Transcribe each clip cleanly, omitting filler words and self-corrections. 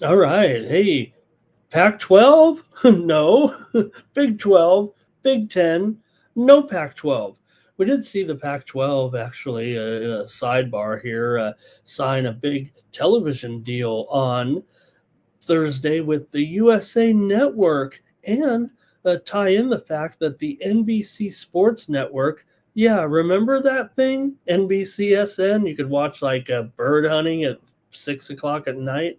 All right. Hey, Pac-12? No. Big 12, Big 10, no Pac-12. We did see the Pac-12 actually, in a sidebar here, sign a big television deal on Thursday with the USA Network and tie in the fact that the NBC Sports Network, yeah, remember that thing? NBCSN? You could watch like bird hunting at 6 o'clock at night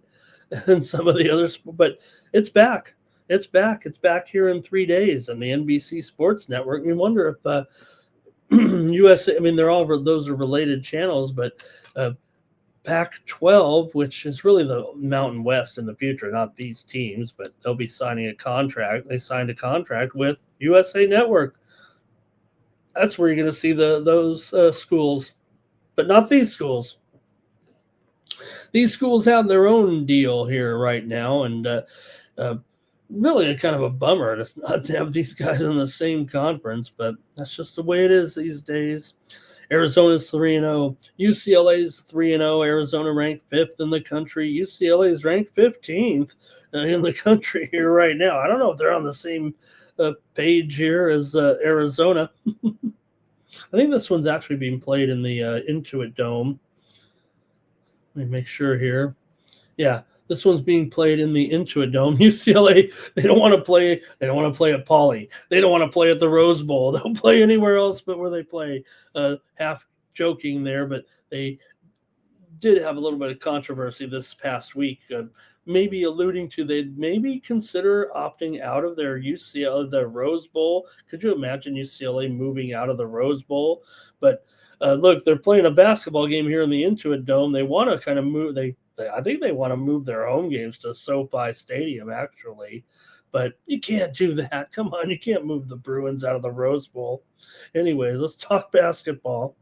and some of the others, but it's back. It's back. It's back here in 3 days on the NBC Sports Network. We wonder if USA, I mean, they're all, those are related channels, but uh, Pac-12, which is really the Mountain West in the future, not these teams, but they'll be signing a contract. They signed a contract with USA Network. That's where you're going to see those schools, but not these schools. These schools have their own deal here right now, and uh, really a kind of a bummer to not have these guys in the same conference, but that's just the way it is these days. Arizona's 3-0. UCLA's 3-0. Arizona ranked 5th in the country. UCLA's ranked 15th in the country here right now. I don't know if they're on the same page here as Arizona. I think this one's actually being played in the Intuit Dome. Let me make sure here. Yeah, this one's being played in the Intuit Dome. UCLA, they don't want to play. They don't want to play at Pauley. They don't want to play at the Rose Bowl. They'll play anywhere else but where they play. Half joking there, but they did have a little bit of controversy this past week. Maybe alluding to they'd maybe consider opting out of their UCLA, the Rose Bowl. Could you imagine UCLA moving out of the Rose Bowl? But look, they're playing a basketball game here in the Intuit Dome. They want to kind of move. I think they want to move their home games to SoFi Stadium, actually. But you can't do that. Come on, you can't move the Bruins out of the Rose Bowl. Anyways, let's talk basketball.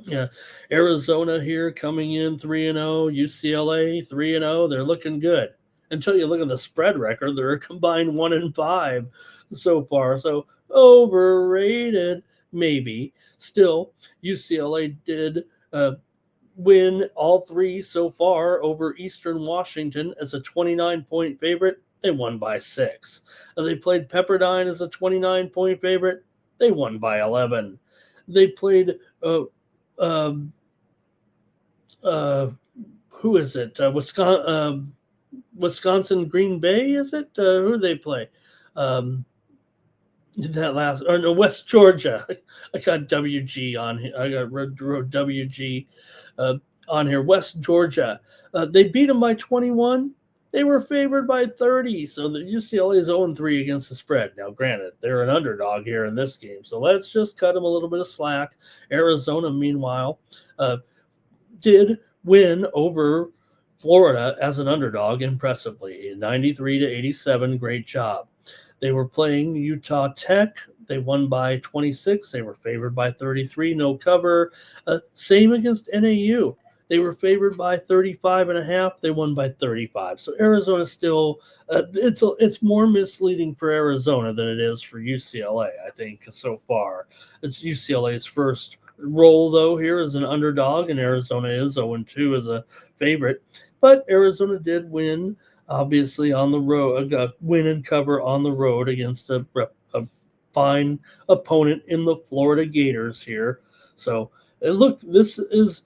Yeah, Arizona here coming in 3-0, UCLA 3-0. They're looking good. Until you look at the spread record, they're a combined 1-5 so far. So overrated, maybe. Still, UCLA did win all three so far over Eastern Washington as a 29-point favorite. They won by 6. They played Pepperdine as a 29-point favorite. They won by 11. They played um, uh, who is it? Wisconsin Green Bay, is it? Who do they play? Um, that last, or no, West Georgia. I got WG on here. I got wrote WG uh, on here. West Georgia. They beat them by 21. They were favored by 30. So the UCLA is 0-3 against the spread. Now, granted, they're an underdog here in this game. So let's just cut them a little bit of slack. Arizona, meanwhile, did win over Florida as an underdog impressively, 93-87. Great job. They were playing Utah Tech. They won by 26. They were favored by 33. No cover. Same against NAU. They were favored by 35 and a half. They won by 35. So Arizona still, it's more misleading for Arizona than it is for UCLA, I think, so far. It's UCLA's first role, though, here as an underdog, and Arizona is 0-2 as a favorite. But Arizona did win, obviously, on the road, win and cover on the road against a fine opponent in the Florida Gators here. So, look, this is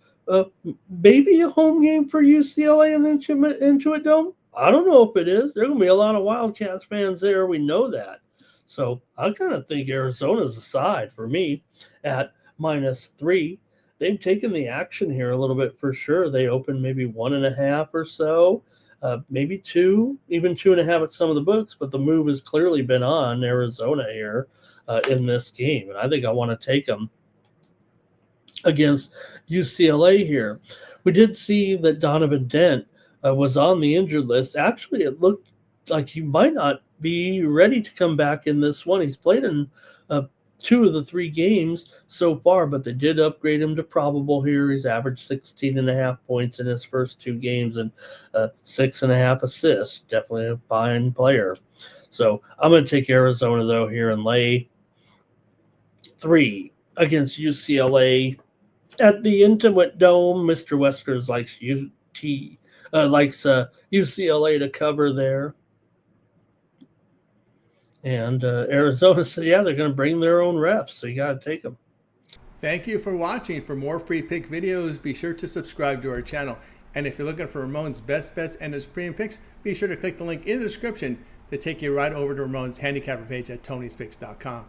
maybe a home game for UCLA in the Intuit Dome. I don't know if it is. There are going to be a lot of Wildcats fans there. We know that. So I kind of think Arizona's a side for me at -3. They've taken the action here a little bit for sure. They opened maybe 1.5 or so, maybe 2, even 2.5 at some of the books. But the move has clearly been on Arizona here in this game, and I think I want to take them against UCLA here. We did see that Donovan Dent was on the injured list. Actually, it looked like he might not be ready to come back in this one. He's played in 2 of the 3 games so far, but they did upgrade him to probable here. He's averaged 16.5 points in his first 2 games and 6.5 assists. Definitely a fine player. So I'm going to take Arizona, though, here and lay 3 against UCLA at the Intuit Dome. Mr. Weskers likes likes UCLA to cover there. And Arizona said, yeah, they're going to bring their own refs, so you got to take them. Thank you for watching. For more free pick videos, be sure to subscribe to our channel. And if you're looking for Ramon's best bets and his premium picks, be sure to click the link in the description to take you right over to Ramon's handicapper page at Tony'sPicks.com.